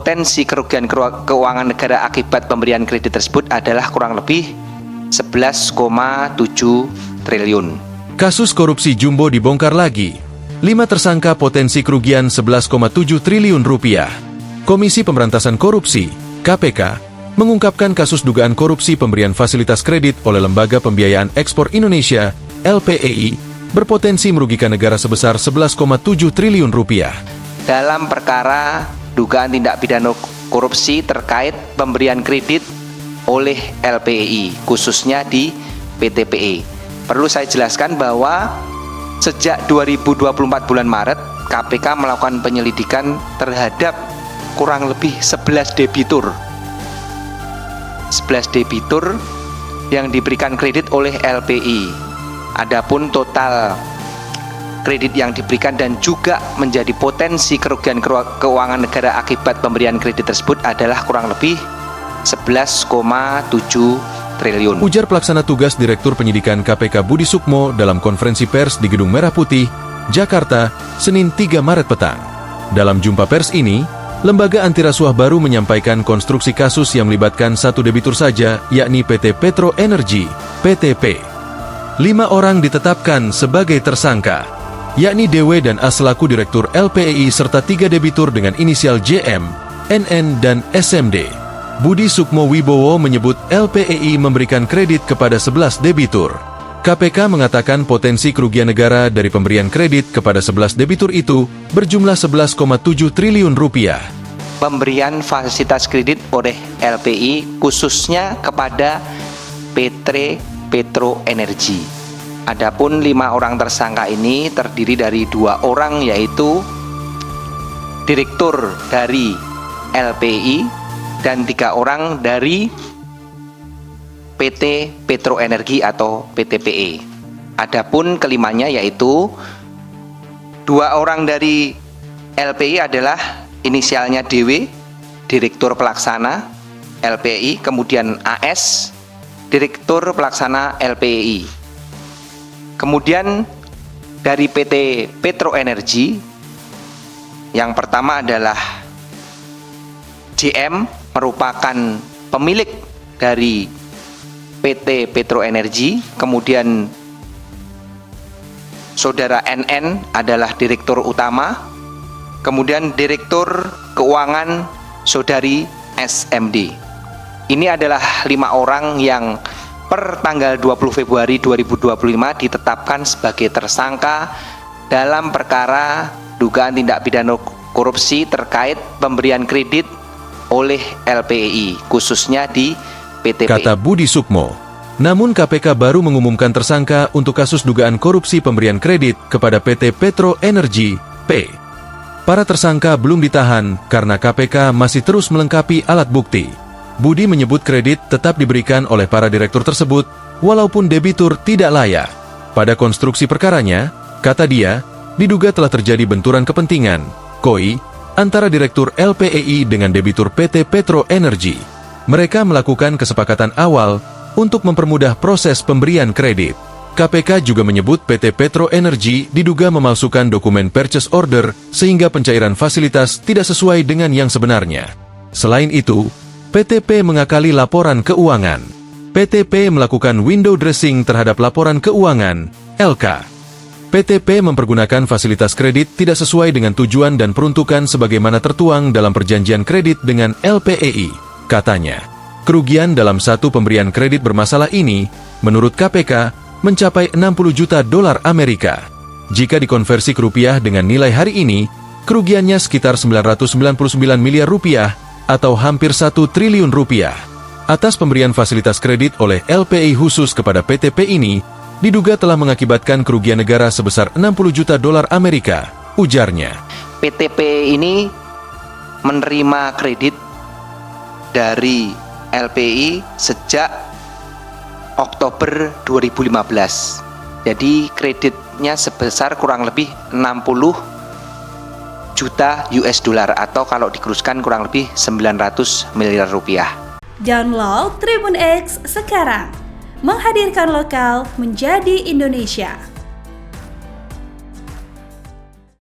potensi kerugian keuangan negara akibat pemberian kredit tersebut adalah kurang lebih 11,7 triliun. Kasus korupsi Jumbo dibongkar lagi. 5 tersangka potensi kerugian 11,7 triliun rupiah. Komisi Pemberantasan Korupsi, KPK, mengungkapkan kasus dugaan korupsi pemberian fasilitas kredit oleh Lembaga Pembiayaan Ekspor Indonesia, LPEI, berpotensi merugikan negara sebesar 11,7 triliun rupiah. Dalam perkara dugaan tindak pidana korupsi terkait pemberian kredit oleh LPEI, khususnya di PTPE. Perlu saya jelaskan bahwa sejak 2024 bulan Maret, KPK melakukan penyelidikan terhadap kurang lebih 11 debitur yang diberikan kredit oleh LPI. Adapun total kredit yang diberikan dan juga menjadi potensi kerugian keuangan negara akibat pemberian kredit tersebut adalah kurang lebih 11,7 triliun. Ujar pelaksana tugas Direktur Penyidikan KPK Budi Sukmo dalam konferensi pers di Gedung Merah Putih, Jakarta, Senin 3 Maret petang. Dalam jumpa pers ini, Lembaga Anti Rasuah baru menyampaikan konstruksi kasus yang melibatkan satu debitur saja, yakni PT Petro Energy, PTP. 5 orang ditetapkan sebagai tersangka, yakni DW dan A selaku Direktur LPEI serta 3 debitur dengan inisial JM, NN, dan SMD. Budi Sukmo Wibowo menyebut LPEI memberikan kredit kepada 11 debitur. KPK mengatakan potensi kerugian negara dari pemberian kredit kepada 11 debitur itu berjumlah 11,7 triliun rupiah. Pemberian fasilitas kredit oleh LPI khususnya kepada PT Petro Energy. Adapun 5 orang tersangka ini terdiri dari 2 orang, yaitu direktur dari LPI dan 3 orang dari PT Petro Energi atau PTPE. Adapun kelimanya yaitu 2 orang dari LPI adalah inisialnya DW, Direktur Pelaksana LPI, kemudian AS, Direktur Pelaksana LPI. Kemudian dari PT Petro Energi, yang pertama adalah JM, merupakan pemilik dari PT Petro Energi, kemudian saudara NN adalah direktur utama, kemudian direktur keuangan saudari SMD. Ini adalah 5 orang yang per tanggal 20 Februari 2025 ditetapkan sebagai tersangka dalam perkara dugaan tindak pidana korupsi terkait pemberian kredit oleh LPEI, khususnya di PTPE. Kata Budi Sukmo. Namun KPK baru mengumumkan tersangka untuk kasus dugaan korupsi pemberian kredit kepada PT Petro Energy, P. Para tersangka belum ditahan karena KPK masih terus melengkapi alat bukti. Budi menyebut kredit tetap diberikan oleh para direktur tersebut, walaupun debitur tidak layak. Pada konstruksi perkaranya, kata dia, diduga telah terjadi benturan kepentingan, KOI, antara direktur LPEI dengan debitur PT Petro Energy. Mereka melakukan kesepakatan awal untuk mempermudah proses pemberian kredit. KPK juga menyebut PT Petro Energy diduga memalsukan dokumen purchase order sehingga pencairan fasilitas tidak sesuai dengan yang sebenarnya. Selain itu, PTP mengakali laporan keuangan. PTP melakukan window dressing terhadap laporan keuangan, LK. PTP mempergunakan fasilitas kredit tidak sesuai dengan tujuan dan peruntukan sebagaimana tertuang dalam perjanjian kredit dengan LPEI. Katanya, kerugian dalam satu pemberian kredit bermasalah ini, menurut KPK, mencapai 60 juta dolar Amerika. Jika dikonversi ke rupiah dengan nilai hari ini, kerugiannya sekitar 999 miliar rupiah atau hampir 1 triliun rupiah. Atas pemberian fasilitas kredit oleh LPI khusus kepada PTP ini, diduga telah mengakibatkan kerugian negara sebesar 60 juta dolar Amerika, ujarnya. PTP ini menerima kredit dari LPI sejak Oktober 2015. Jadi kreditnya sebesar kurang lebih 60 juta US dollar atau kalau dikuruskan kurang lebih 900 miliar rupiah. Download Tribun X sekarang. Menghadirkan lokal menjadi Indonesia.